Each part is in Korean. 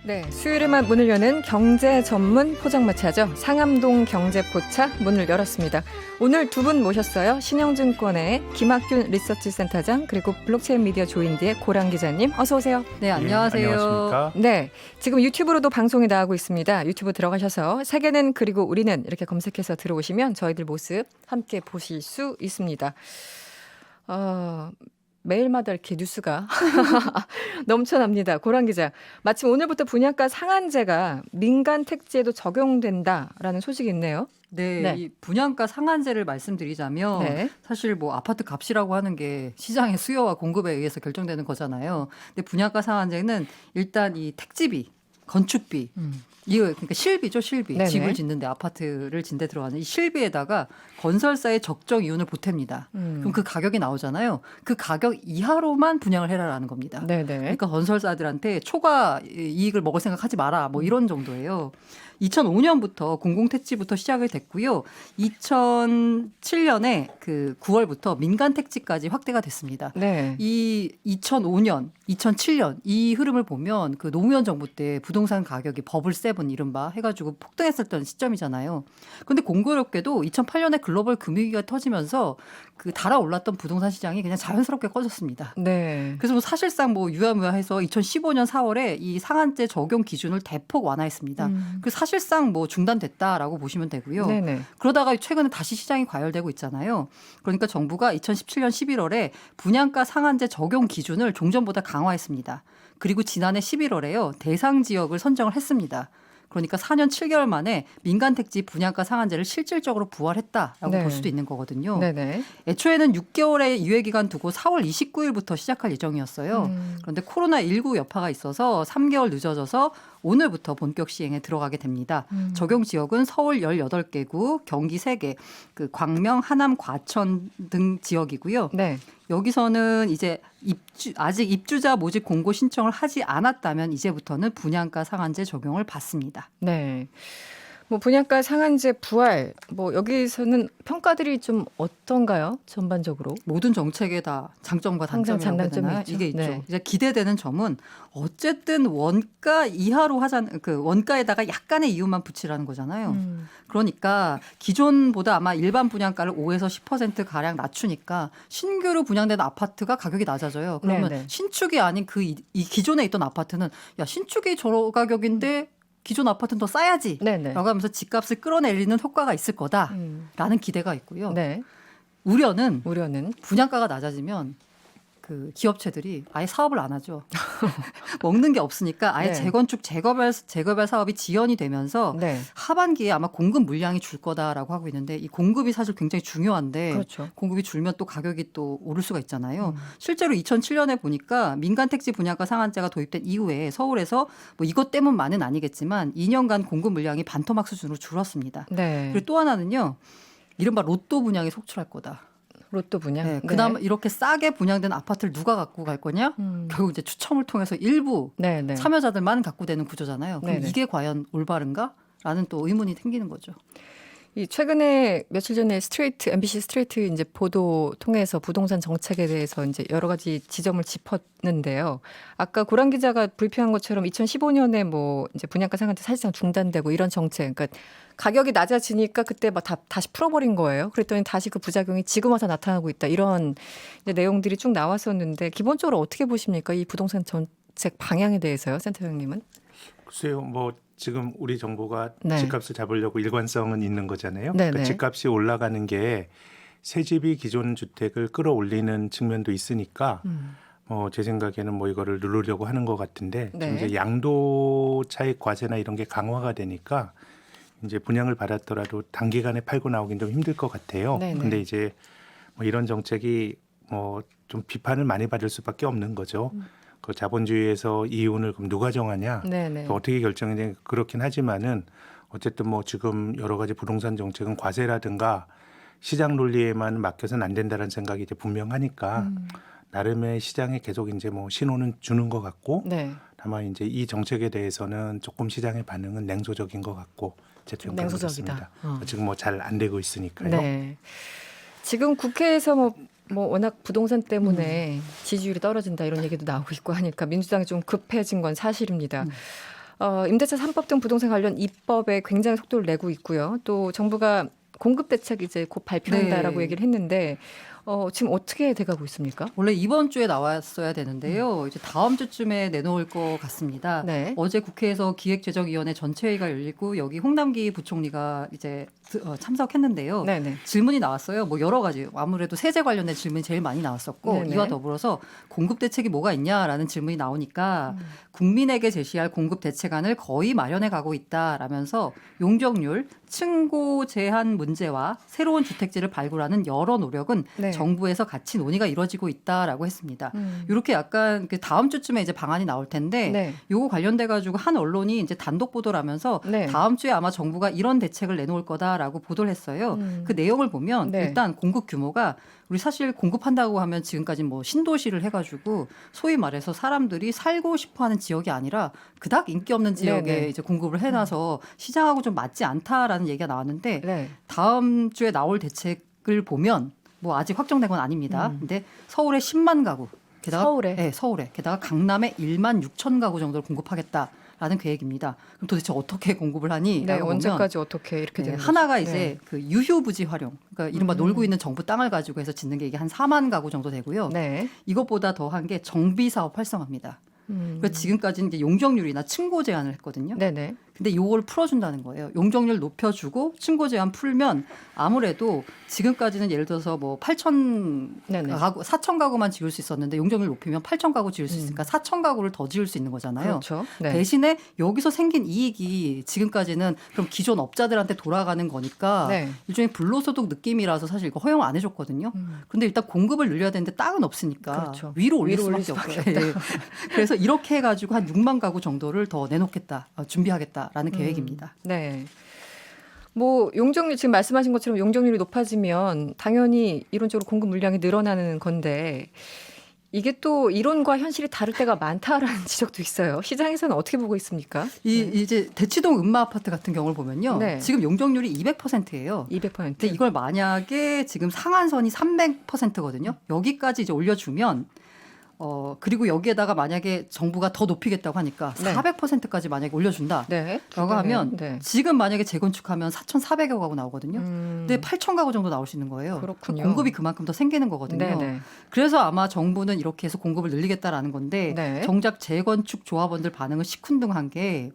네, 수요일에만 문을 여는 경제 전문 포장마차죠. 상암동 경제포차 문을 열었습니다. 오늘 두 분 모셨어요. 신영증권의 김학균 리서치센터장 그리고 블록체인 미디어 조인디의 고랑 기자님 어서 오세요. 네, 안녕하세요. 안녕하십니까? 네, 지금 유튜브로도 방송이 나가고 있습니다. 유튜브 들어가셔서 세계는 그리고 우리는 이렇게 검색해서 들어오시면 저희들 모습 함께 보실 수 있습니다. 매일마다 이렇게 뉴스가 넘쳐납니다. 고랑 기자, 마침 오늘부터 분양가 상한제가 민간 택지에도 적용된다라는 소식이 있네요. 네, 네. 이 분양가 상한제를 말씀드리자면 네. 사실 뭐 아파트 값이라고 하는 게 시장의 수요와 공급에 의해서 결정되는 거잖아요. 근데 분양가 상한제는 일단 이 택지비, 건축비, 이거 그러니까 실비죠, 실비. 네네. 집을 짓는데 아파트를 짓는데 들어가는 이 실비에다가 건설사의 적정 이윤을 보탭니다. 그럼 그 가격이 나오잖아요. 그 가격 이하로만 분양을 해라라는 겁니다. 네네. 그러니까 건설사들한테 초과 이익을 먹을 생각하지 마라. 뭐 이런 정도예요. 2005년부터 공공택지부터 시작을 됐고요. 2007년에 그 9월부터 민간택지까지 확대가 됐습니다. 네. 이 2005년, 2007년 이 흐름을 보면 그 노무현 정부 때 부동산 가격이 버블 세븐 이른바 해가지고 폭등했었던 시점이잖아요. 그런데 공교롭게도 2008년에 글로벌 금융위기가 터지면서 그 달아올랐던 부동산 시장이 그냥 자연스럽게 꺼졌습니다. 네. 그래서 뭐 사실상 뭐 유야무야해서 2015년 4월에 이 상한제 적용 기준을 대폭 완화했습니다. 그 사실상 뭐 중단됐다라고 보시면 되고요. 네네. 그러다가 최근에 다시 시장이 과열되고 있잖아요. 그러니까 정부가 2017년 11월에 분양가 상한제 적용 기준을 종전보다 강화했습니다. 그리고 지난해 11월에요. 대상 지역을 선정을 했습니다. 그러니까 4년 7개월 만에 민간택지 분양가 상한제를 실질적으로 부활했다라고 네. 볼 수도 있는 거거든요. 네네. 애초에는 애초에는 6개월의 유예기간 두고 4월 29일부터 시작할 예정이었어요. 그런데 코로나19 여파가 있어서 3개월 늦어져서 오늘부터 본격 시행에 들어가게 됩니다. 적용 지역은 서울 18개구, 경기 3개, 그 광명, 하남, 과천 등 지역이고요. 네. 여기서는 이제 아직 입주자 모집 공고 신청을 하지 않았다면 이제부터는 분양가 상한제 적용을 받습니다. 네. 뭐 분양가 상한제 부활 뭐 여기서는 평가들이 좀 어떤가요? 전반적으로? 모든 정책에 다 장점과 항상 단점이라고 해야 장단점이 되나요? 있죠. 이게 있죠. 네. 이제 기대되는 점은 어쨌든 원가 이하로 하자는 그 원가에다가 약간의 이윤만 붙이라는 거잖아요. 그러니까 기존보다 아마 일반 분양가를 5에서 10% 가량 낮추니까 신규로 분양된 아파트가 가격이 낮아져요. 그러면 네네. 신축이 아닌 이 기존에 있던 아파트는 야 신축이 저 가격인데 기존 아파트는 더 싸야지. 네네. 라고 하면서 집값을 끌어내리는 효과가 있을 거다라는 기대가 있고요. 네. 우려는 우려는 분양가가 낮아지면 그 기업체들이 아예 사업을 안 하죠. 먹는 게 없으니까 아예 네. 재건축 재개발 사업이 지연이 되면서 네. 하반기에 아마 공급 물량이 줄 거다라고 하고 있는데 이 공급이 사실 굉장히 중요한데 그렇죠. 공급이 줄면 또 가격이 또 오를 수가 있잖아요. 실제로 2007년에 보니까 민간택지 분양가 상한제가 도입된 이후에 서울에서 뭐 이것 때문만은 아니겠지만 2년간 공급 물량이 반토막 수준으로 줄었습니다. 네. 그리고 또 하나는요. 이른바 로또 분양이 속출할 거다. 로또 분양. 네, 그다음 이렇게 싸게 분양된 아파트를 누가 갖고 갈 거냐? 결국 이제 추첨을 통해서 일부 네네. 참여자들만 갖고 되는 구조잖아요. 그럼 네네. 이게 과연 올바른가?라는 또 의문이 생기는 거죠. 이 최근에 며칠 전에 MBC 스트레이트 이제 보도 통해서 부동산 정책에 대해서 이제 여러 가지 지점을 짚었는데요. 아까 고랑 기자가 브리핑한 것처럼 2015년에 뭐 이제 분양가 상한제 사실상 중단되고 이런 정책, 그러니까 가격이 낮아지니까 그때 막 다시 풀어버린 거예요. 그랬더니 다시 그 부작용이 지금 와서 나타나고 있다. 이런 이제 내용들이 쭉 나왔었는데 기본적으로 어떻게 보십니까? 이 부동산 정책 방향에 대해서요, 센터장님은? 글쎄요, 뭐 지금 우리 정부가 네. 집값을 잡으려고 일관성은 있는 거잖아요. 네네. 그러니까 집값이 올라가는 게 새 집이 기존 주택을 끌어올리는 측면도 있으니까 제 생각에는 뭐 이거를 누르려고 하는 것 같은데 네. 좀 이제 양도 차익 과세나 이런 게 강화가 되니까 이제 분양을 받았더라도 단기간에 팔고 나오긴 좀 힘들 것 같아요. 네네. 근데 이제 뭐 이런 정책이 뭐 좀 비판을 많이 받을 수밖에 없는 거죠. 그 자본주의에서 이윤을 그럼 누가 정하냐? 네네. 어떻게 결정이냐 그렇긴 하지만은 어쨌든 뭐 지금 여러 가지 부동산 정책은 과세라든가 시장 논리에만 맡겨서는 안 된다는 생각이 이제 분명하니까 나름의 시장에 계속 이제 뭐 신호는 주는 것 같고 네. 다만 이제 이 정책에 대해서는 조금 시장의 반응은 냉소적인 것 같고 제 평가는 냉소적이다. 그렇습니다. 지금 뭐 잘 안 되고 있으니까요. 네. 지금 국회에서 뭐 워낙 부동산 때문에 지지율이 떨어진다 이런 얘기도 나오고 있고 하니까 민주당이 좀 급해진 건 사실입니다. 임대차 3법 등 부동산 관련 입법에 굉장히 속도를 내고 있고요. 또 정부가 공급 대책 이제 곧 발표한다라고 네. 얘기를 했는데 지금 어떻게 돼가고 있습니까? 원래 이번 주에 나왔어야 되는데요. 이제 다음 주쯤에 내놓을 것 같습니다. 네. 어제 국회에서 기획재정위원회 전체회의가 열리고 여기 홍남기 부총리가 이제 참석했는데요. 네네. 질문이 나왔어요. 뭐 여러 가지 아무래도 세제 관련된 질문이 제일 많이 나왔었고 네네. 이와 더불어서 공급 대책이 뭐가 있냐라는 질문이 나오니까 국민에게 제시할 공급 대책안을 거의 마련해 가고 있다라면서 용적률, 층고 제한 문제와 새로운 주택지를 발굴하는 여러 노력은 네. 정부에서 같이 논의가 이루어지고 있다라고 했습니다. 음. 이렇게 약간 그 다음 주쯤에 이제 방안이 나올 텐데 네. 요거 관련돼 가지고 한 언론이 이제 단독 보도를 하면서 네. 다음 주에 아마 정부가 이런 대책을 내놓을 거다라고 보도를 했어요. 그 내용을 보면 네. 일단 공급 규모가 우리 사실 공급한다고 하면 지금까지 뭐 신도시를 해가지고 소위 말해서 사람들이 살고 싶어하는 지역이 아니라 그닥 인기 없는 지역에 네네. 이제 공급을 해놔서 시장하고 좀 맞지 않다라는 얘기가 나왔는데 네. 다음 주에 나올 대책을 보면 뭐 아직 확정된 건 아닙니다. 근데 서울에 10만 가구 게다가 서울에? 네, 서울에 게다가 강남에 1만 6천 가구 정도를 공급하겠다라는 계획입니다. 그럼 도대체 어떻게 공급을 하니? 네. 라고 보면 언제까지 어떻게 이렇게 네, 되는 하나가 거죠? 이제 네. 그 유휴부지 활용, 그러니까 이른바 놀고 있는 정부 땅을 가지고 해서 짓는 게 이게 한 4만 가구 정도 되고요. 네. 이것보다 더한 게 정비 사업 활성화입니다. 그러니까 지금까지는 이제 용적률이나 층고 제한을 했거든요. 네네. 근데 이걸 풀어준다는 거예요. 용적률 높여주고 층고 제한 풀면 아무래도 지금까지는 예를 들어서 뭐 8천 네네. 가구, 4천 가구만 지을 수 있었는데 용적률 높이면 8천 가구 지을 수 있으니까 4천 가구를 더 지을 수 있는 거잖아요. 그렇죠. 네. 대신에 여기서 생긴 이익이 지금까지는 그럼 기존 업자들한테 돌아가는 거니까 네. 일종의 불로소득 느낌이라서 사실 이거 허용을 안 해줬거든요. 근데 일단 공급을 늘려야 되는데 땅은 없으니까 그렇죠. 위로 올릴 위로 올릴 수밖에 수밖에 없어요. 예. 그래서 이렇게 해가지고 한 6만 가구 정도를 더 내놓겠다, 준비하겠다라는 계획입니다. 네. 뭐 용적률 지금 말씀하신 것처럼 용적률이 높아지면 당연히 이론적으로 공급 물량이 늘어나는 건데 이게 또 이론과 현실이 다를 때가 많다라는 지적도 있어요. 시장에서는 어떻게 보고 있습니까? 이제 대치동 음마 아파트 같은 경우를 보면요. 네. 지금 용적률이 200%예요. 200%. 근데 이걸 만약에 지금 상한선이 300%거든요. 여기까지 이제 올려주면 그리고 여기에다가 만약에 정부가 더 높이겠다고 하니까 네. 400%까지 만약에 올려준다. 네. 라고 하면 네. 지금 만약에 재건축하면 4,400여 가구 나오거든요. 음. 근데 8,000 가구 정도 나올 수 있는 거예요. 그렇군요. 공급이 그만큼 더 생기는 거거든요. 네네. 그래서 아마 정부는 이렇게 해서 공급을 늘리겠다라는 건데 네. 정작 재건축 조합원들 반응은 시큰둥한 게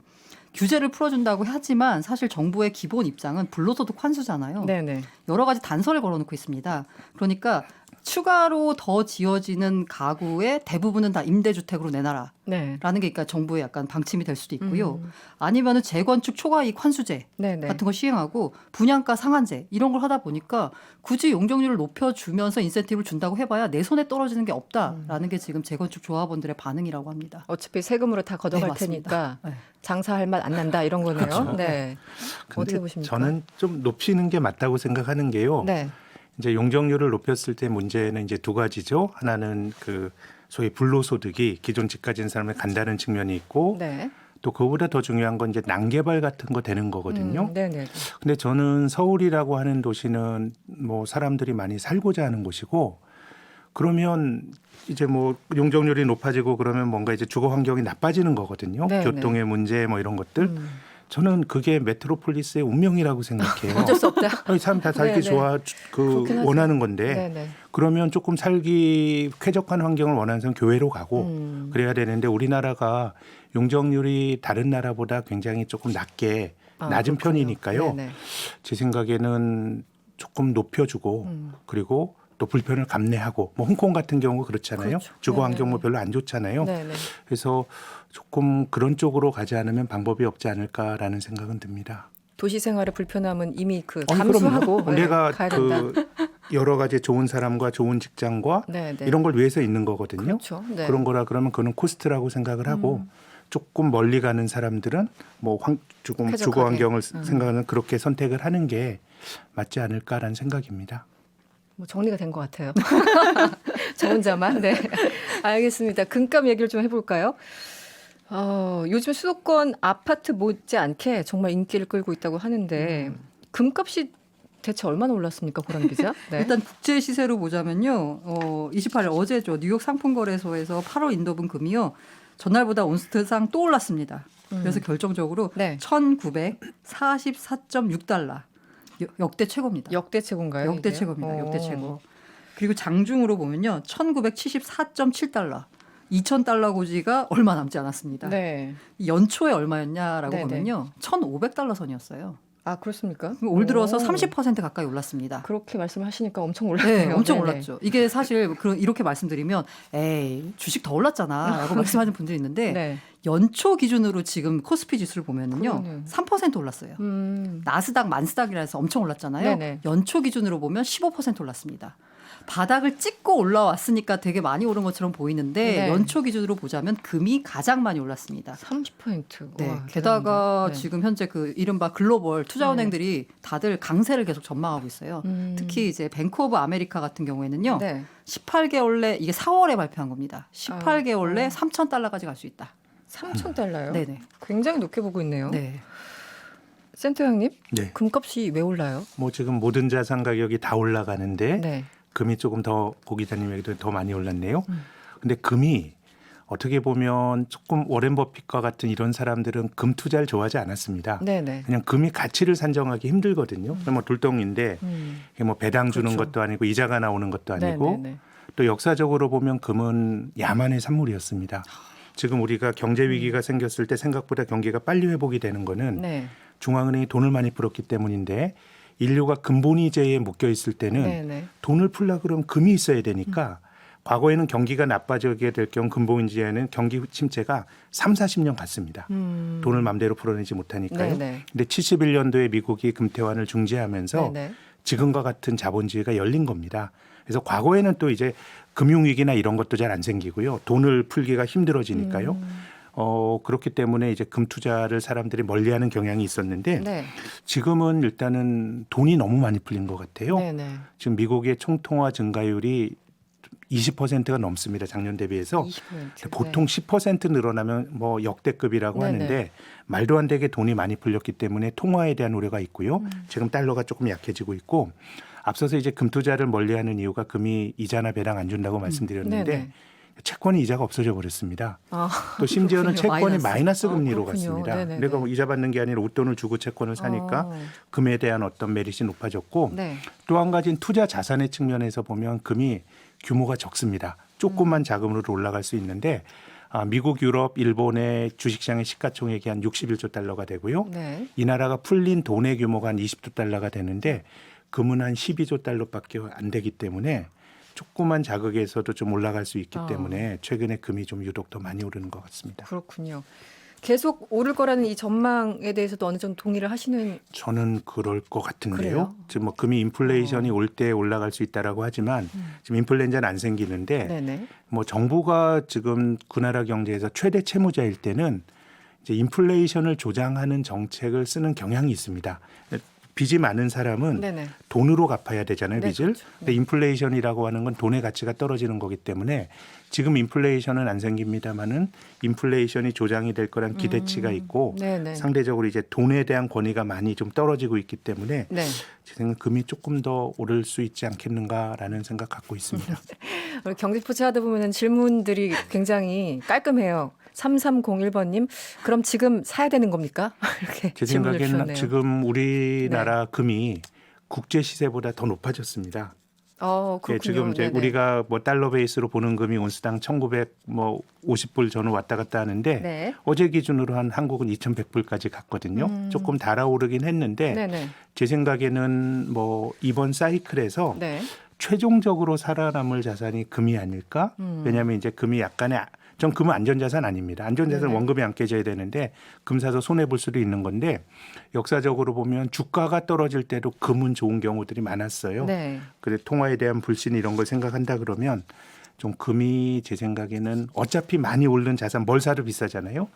규제를 풀어준다고 하지만 사실 정부의 기본 입장은 불로소득 환수잖아요. 네네. 여러 가지 단서를 걸어놓고 있습니다. 그러니까 추가로 더 지어지는 가구의 대부분은 다 임대주택으로 내놔라. 네. 라는 게 그러니까 정부의 약간 방침이 될 수도 있고요. 아니면은 재건축 초과이익 환수제 네네. 같은 거 시행하고 분양가 상한제 이런 걸 하다 보니까 굳이 용적률을 높여주면서 인센티브를 준다고 해봐야 내 손에 떨어지는 게 없다라는 게 지금 재건축 조합원들의 반응이라고 합니다. 어차피 세금으로 다 걷어갈 네, 맞습니다. 테니까 네. 장사할 맛 안 난다 이런 거네요. 그렇죠. 네. 근데 어떻게 보십니까? 저는 좀 높이는 게 맞다고 생각하는 게요. 네. 이제 용적률을 높였을 때 문제는 이제 두 가지죠. 하나는 그 소위 불로소득이 기존 집 가진 사람에 간다는 측면이 있고 네. 또 그거보다 더 중요한 건 이제 난개발 같은 거 되는 거거든요. 네네. 근데 저는 서울이라고 하는 도시는 뭐 사람들이 많이 살고자 하는 곳이고 그러면 이제 뭐 용적률이 높아지고 그러면 뭔가 이제 주거 환경이 나빠지는 거거든요. 네, 교통의 문제 뭐 이런 것들. 저는 그게 메트로폴리스의 운명이라고 생각해요. 어쩔 수 없다. 아니, 사람 다 살기 네네. 좋아 그렇긴 하죠. 원하는 건데 네네. 그러면 조금 살기 쾌적한 환경을 원하는 사람 교외로 가고 그래야 되는데 우리나라가 용적률이 다른 나라보다 굉장히 조금 낮게 낮은 그렇군요. 편이니까요. 네네. 제 생각에는 조금 높여주고 그리고 또 불편을 감내하고 뭐 홍콩 같은 경우 그렇잖아요. 그렇죠. 주거 환경 네네. 뭐 별로 안 좋잖아요. 네네. 그래서 조금 그런 쪽으로 가지 않으면 방법이 없지 않을까라는 생각은 듭니다. 도시 생활의 불편함은 이미 그 아니, 감수하고 그럼요. 네, 내가 가야 된다. 그 여러 가지 좋은 사람과 좋은 직장과 네네. 이런 걸 위해서 있는 거거든요. 그렇죠. 네. 그런 거라 그러면 그거는 코스트라고 생각을 하고 조금 멀리 가는 사람들은 뭐 조금 쾌적하게. 주거 환경을 생각하는 그렇게 선택을 하는 게 맞지 않을까라는 생각입니다. 뭐 정리가 된 것 같아요. 저 혼자만. 네. 알겠습니다. 금값 얘기를 좀 해볼까요? 요즘 수도권 아파트 못지않게 정말 인기를 끌고 있다고 하는데 금값이 대체 얼마나 올랐습니까, 고란 기자? 네. 일단 국제 시세로 보자면요. 28일 어제죠. 뉴욕 상품거래소에서 8월 인도분 금이요. 전날보다 온스트상 또 올랐습니다. 그래서 결정적으로 네. 1944.6달러 역대 최고입니다. 역대 최고인가요? 역대 이게요? 최고입니다. 역대 최고. 그리고 장중으로 보면요. 1974.7달러. 2,000달러 고지가 얼마 남지 않았습니다. 네. 연초에 얼마였냐라고 네네. 보면요. 1,500달러 선이었어요. 아 그렇습니까? 올 들어서 오. 30% 가까이 올랐습니다. 그렇게 말씀하시니까 엄청 올랐네요. 네, 엄청 네네. 올랐죠. 이게 사실 이렇게 말씀드리면 에이 주식 더 올랐잖아라고 말씀하시는 분들이 있는데 네. 연초 기준으로 지금 코스피 지수를 보면은요 그러네요. 3% 올랐어요. 나스닥 만스닥이라 해서 엄청 올랐잖아요. 네네. 연초 기준으로 보면 15% 올랐습니다. 바닥을 찍고 올라왔으니까 되게 많이 오른 것처럼 보이는데 네. 연초 기준으로 보자면 금이 가장 많이 올랐습니다. 30%. 네. 와, 게다가 대단한데. 네. 지금 현재 그 이른바 글로벌 투자은행들이 다들 강세를 계속 전망하고 있어요. 특히 이제 뱅크 오브 아메리카 같은 경우에는요. 네. 18개월 내 이게 4월에 발표한 겁니다. 18개월 내 아. 3,000달러까지 갈 수 있다. 3,000달러요? 네네. 굉장히 높게 보고 있네요. 네. 센터장님, 네. 금값이 왜 올라요? 뭐 지금 모든 자산 가격이 다 올라가는데 네. 금이 조금 더 고 기자님 얘기도 더 많이 올랐네요. 근데 금이 어떻게 보면 조금 워렌 버핏과 같은 이런 사람들은 금 투자를 좋아하지 않았습니다. 네네. 그냥 금이 가치를 산정하기 힘들거든요. 뭐 돌덩인데 이게 뭐 배당 주는 그렇죠. 것도 아니고 이자가 나오는 것도 아니고 네네네. 또 역사적으로 보면 금은 야만의 산물이었습니다. 지금 우리가 경제 위기가 생겼을 때 생각보다 경기가 빨리 회복이 되는 거는 네. 중앙은행이 돈을 많이 풀었기 때문인데 인류가 근본이제에 묶여 있을 때는 네네. 돈을 풀려 그러면 금이 있어야 되니까 과거에는 경기가 나빠지게 될 경우 근본이제에는 경기 침체가 3, 40년 갔습니다. 돈을 맘대로 풀어내지 못하니까요. 네네. 근데 71년도에 미국이 금태환을 중지하면서 네네. 지금과 같은 자본주의가 열린 겁니다. 그래서 과거에는 또 이제 금융위기나 이런 것도 잘 안 생기고요. 돈을 풀기가 힘들어지니까요. 그렇기 때문에 이제 금 투자를 사람들이 멀리하는 경향이 있었는데 네. 지금은 일단은 돈이 너무 많이 풀린 것 같아요. 네네. 지금 미국의 총통화 증가율이 20%가 넘습니다. 작년 대비해서. 20%. 보통 10% 늘어나면 뭐 역대급이라고 네네. 하는데 말도 안 되게 돈이 많이 풀렸기 때문에 통화에 대한 우려가 있고요. 지금 달러가 조금 약해지고 있고 앞서서 이제 금 투자를 멀리하는 이유가 금이 이자나 배당 안 준다고 말씀드렸는데 네네. 채권이 이자가 없어져 버렸습니다. 아, 또 심지어는 그렇군요. 채권이 마이너스. 마이너스 금리로 그렇군요. 갔습니다. 네네네. 내가 뭐 이자 받는 게 아니라 웃돈을 주고 채권을 사니까 금에 대한 어떤 메리트이 높아졌고 네. 또 한 가지는 투자 자산의 측면에서 보면 금이 규모가 적습니다. 조금만 자금으로 올라갈 수 있는데 미국, 유럽, 일본의 주식시장의 시가총액이 한 61조 달러가 되고요. 네. 이 나라가 풀린 돈의 규모가 한 20조 달러가 되는데 금은 한 12조 달러밖에 안 되기 때문에 조그만 자극에서도 좀 올라갈 수 있기 때문에 최근에 금이 좀 유독 더 많이 오르는 것 같습니다. 그렇군요. 계속 오를 거라는 이 전망에 대해서도 어느 정도 동의를 하시는. 저는 그럴 것 같은데요. 그래요? 지금 뭐 금이 인플레이션이 올 때 올라갈 수 있다라고 하지만 지금 인플레이션은 안 생기는데 네네. 뭐 정부가 지금 그 나라 경제에서 최대 채무자일 때는 이제 인플레이션을 조장하는 정책을 쓰는 경향이 있습니다. 빚이 많은 사람은 네네. 돈으로 갚아야 되잖아요, 네, 빚을. 그렇죠. 근데 인플레이션이라고 하는 건 돈의 가치가 떨어지는 거기 때문에 지금 인플레이션은 안 생깁니다마는 인플레이션이 조장이 될 거란 기대치가 있고 네네. 상대적으로 이제 돈에 대한 권위가 많이 좀 떨어지고 있기 때문에 네. 제 생각은 금이 조금 더 오를 수 있지 않겠는가라는 생각 갖고 있습니다. 우리 경제포츠 하다 보면 질문들이 굉장히 깔끔해요. 3301번님, 그럼 지금 사야 되는 겁니까? 이렇게 제 질문을 생각에는 주셨네요. 지금 우리나라 금이 국제 시세보다 더 높아졌습니다. 그렇군요. 예, 지금 이제 네네. 우리가 뭐 달러 베이스로 보는 금이 온스당 1,950불 전후 왔다 갔다 하는데 네. 어제 기준으로 한 한국은 2,100불까지 갔거든요. 조금 달아오르긴 했는데 네네. 제 생각에는 뭐 이번 사이클에서 네. 최종적으로 살아남을 자산이 금이 아닐까? 왜냐하면 이제 금이 약간의 전 금은 안전자산 아닙니다. 안전자산 네네. 원금이 안 깨져야 되는데 금 사서 손해 볼 수도 있는 건데 역사적으로 보면 주가가 떨어질 때도 금은 좋은 경우들이 많았어요. 네. 그래 통화에 대한 불신 이런 걸 생각한다 그러면 좀 금이 제 생각에는 어차피 많이 오른 자산 뭘 사도 비싸잖아요.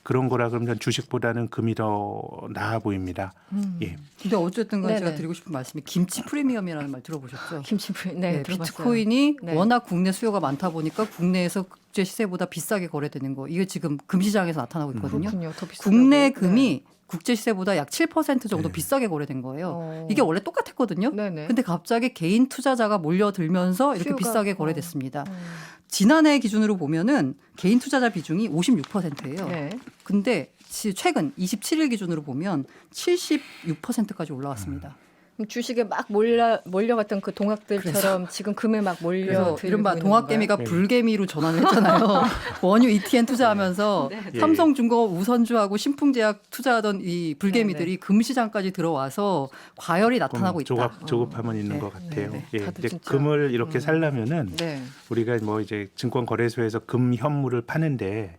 그런 거라 그러면 주식보다는 금이 더 나아 보입니다. 예. 근데 어쨌든 간 네네. 제가 드리고 싶은 말씀이 김치 프리미엄이라는 말 들어보셨죠? 김치풀. 네, 네. 들어봤어요. 비트코인이 네. 워낙 국내 수요가 많다 보니까 국내에서 국제 시세보다 비싸게 거래되는 거. 이게 지금 금 시장에서 나타나고 있거든요. 그렇군요. 더 비싸다고. 국내 네. 금이 국제 시세보다 약 7% 정도 네. 비싸게 거래된 거예요. 어. 이게 원래 똑같았거든요. 네네. 근데 갑자기 개인 투자자가 몰려들면서 이렇게 수요가, 비싸게 거래됐습니다. 지난해 기준으로 보면은 개인 투자자 비중이 56%예요. 네. 근데 최근 27일 기준으로 보면 76%까지 올라왔습니다. 그럼 주식에 막 몰려갔던 그 동학들처럼 지금 금에 막 몰려 그래서 이른바 들고 동학개미가 네. 불개미로 전환을 했잖아요. 원유 ETN 투자하면서 네. 예. 삼성중공업 우선주하고 신풍제약 투자하던 이 불개미들이 금시장까지 들어와서 과열이 나타나고 있다. 조급함은 있는 네. 것 같아요. 네. 예, 다들 이제 진짜. 금을 이렇게 살려면은 네. 우리가 뭐 이제 증권거래소에서 금 현물을 파는데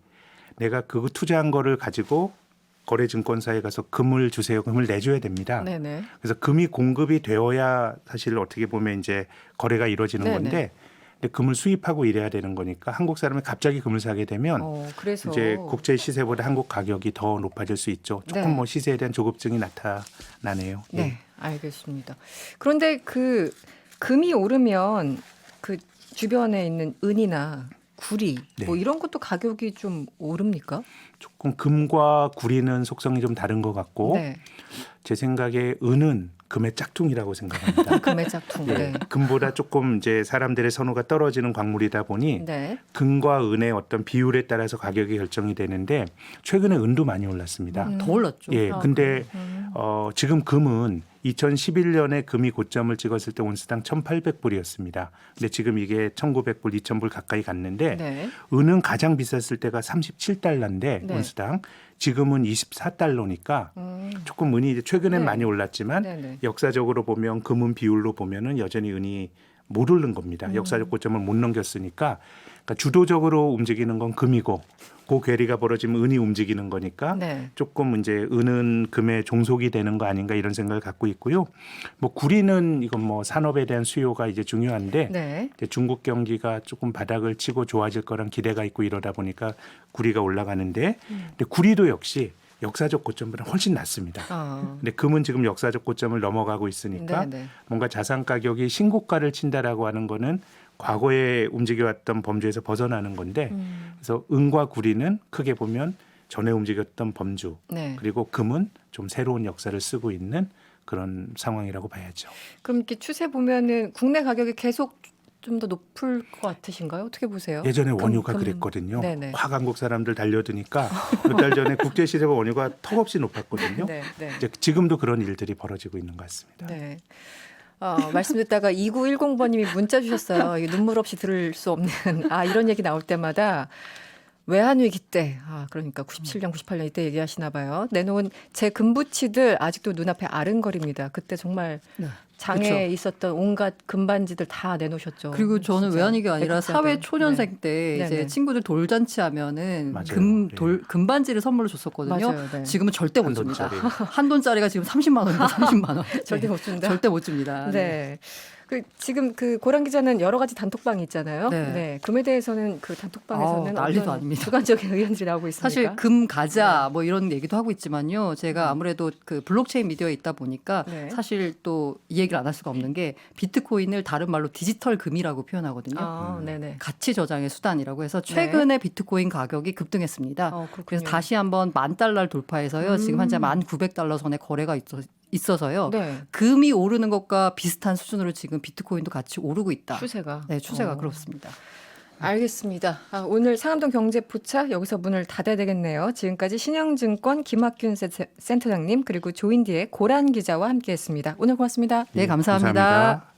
내가 그거 투자한 거를 가지고 거래증권사에 가서 금을 주세요. 금을 내줘야 됩니다. 네네. 그래서 금이 공급이 되어야 사실 어떻게 보면 이제 거래가 이루어지는 네네. 건데 근데 금을 수입하고 이래야 되는 거니까 한국 사람이 갑자기 금을 사게 되면 그래서 이제 국제 시세보다 한국 가격이 더 높아질 수 있죠. 조금 네. 뭐 시세에 대한 조급증이 나타나네요. 예. 네, 알겠습니다. 그런데 그 금이 오르면 그 주변에 있는 은이나 구리 네. 뭐 이런 것도 가격이 좀 오릅니까? 조금 금과 구리는 속성이 좀 다른 것 같고 네. 제 생각에 은은 금의 짝퉁이라고 생각합니다. 금의 짝퉁. 예, 네. 금보다 조금 이제 사람들의 선호가 떨어지는 광물이다 보니 네. 금과 은의 어떤 비율에 따라서 가격이 결정이 되는데 최근에 은도 많이 올랐습니다. 더 올랐죠. 예, 근데 지금 금은 2011년에 금이 고점을 찍었을 때 온스당 1,800불이었습니다. 근데 지금 이게 1,900불, 2,000불 가까이 갔는데 네. 은은 가장 비쌌을 때가 37달러인데 네. 온스당 지금은 24달러니까 조금 은이 이제 최근엔 네. 많이 올랐지만 네네. 역사적으로 보면 금은 비율로 보면은 여전히 은이 못 오른 겁니다. 역사적 고점을 못 넘겼으니까 그러니까 주도적으로 움직이는 건 금이고 그 괴리가 벌어지면 은이 움직이는 거니까 네. 조금 이제 은은 금의 종속이 되는 거 아닌가 이런 생각을 갖고 있고요. 뭐 구리는 이건 뭐 산업에 대한 수요가 이제 중요한데 네. 이제 중국 경기가 조금 바닥을 치고 좋아질 거란 기대가 있고 이러다 보니까 구리가 올라가는데 근데 구리도 역시 역사적 고점보다 훨씬 낮습니다. 근데 금은 지금 역사적 고점을 넘어가고 있으니까 네네. 뭔가 자산 가격이 신고가를 친다라고 하는 거는 과거에 움직여왔던 범주에서 벗어나는 건데 그래서 은과 구리는 크게 보면 전에 움직였던 범주 네. 그리고 금은 좀 새로운 역사를 쓰고 있는 그런 상황이라고 봐야죠. 그럼 이렇게 추세 보면은 국내 가격이 계속 좀 더 높을 것 같으신가요? 어떻게 보세요? 예전에 원유가 금- 그랬거든요. 네네. 확 한국 사람들 달려드니까 몇 달 전에 국제시세가 원유가 턱없이 높았거든요. 네. 네. 이제 지금도 그런 일들이 벌어지고 있는 것 같습니다. 네. 말씀 듣다가 2910번님이 문자 주셨어요. 이게 눈물 없이 들을 수 없는 이런 얘기 나올 때마다 외환위기 때 그러니까 97년, 98년 이때 얘기하시나 봐요. 내놓은 제 금부치들 아직도 눈앞에 아른거립니다. 그때 정말 네. 장에 그렇죠. 있었던 온갖 금반지들 다 내놓으셨죠. 그리고 저는 진짜. 외환위기가 아니라 애국자들. 사회 초년생 때 네. 이제 네네. 친구들 돌잔치 하면은 맞아요. 금반지를 선물로 줬었거든요. 맞아요. 네. 지금은 절대 못 줍니다. 한돈짜리. 한 돈짜리가 지금 30만 원입니다. 30만 원. 절대 못 준다. 절대 못 줍니다. 네. 지금 그 고란 기자는 여러 가지 단톡방이 있잖아요. 네. 네. 금에 대해서는 그 단톡방에서는 난리도 어떤 아닙니다. 주관적인 의견들이 나오고 있습니까? 사실 금 가자 뭐 이런 얘기도 하고 있지만요. 제가 아무래도 그 블록체인 미디어에 있다 보니까 네. 사실 또 이 얘기를 안 할 수가 없는 게 비트코인을 다른 말로 디지털 금이라고 표현하거든요. 네네. 가치 저장의 수단이라고 해서 최근에 비트코인 가격이 급등했습니다. 그렇군요. 그래서 다시 한번 10,000달러를 돌파해서요. 지금 현재 1,900달러 선에 거래가 있어서요. 네. 금이 오르는 것과 비슷한 수준으로 지금 비트코인도 같이 오르고 있다. 추세가. 네, 추세가 그렇습니다. 알겠습니다. 오늘 상암동 경제포차 여기서 문을 닫아야 되겠네요. 지금까지 신영증권 김학균 센터장님 그리고 조인디의 고란 기자와 함께했습니다. 오늘 고맙습니다. 네, 감사합니다. 감사합니다.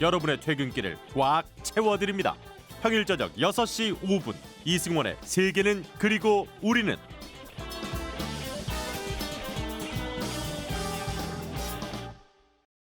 여러분의 퇴근길을 꽉 채워드립니다. 평일 저녁 6시 5분 이승원의 세계는 그리고 우리는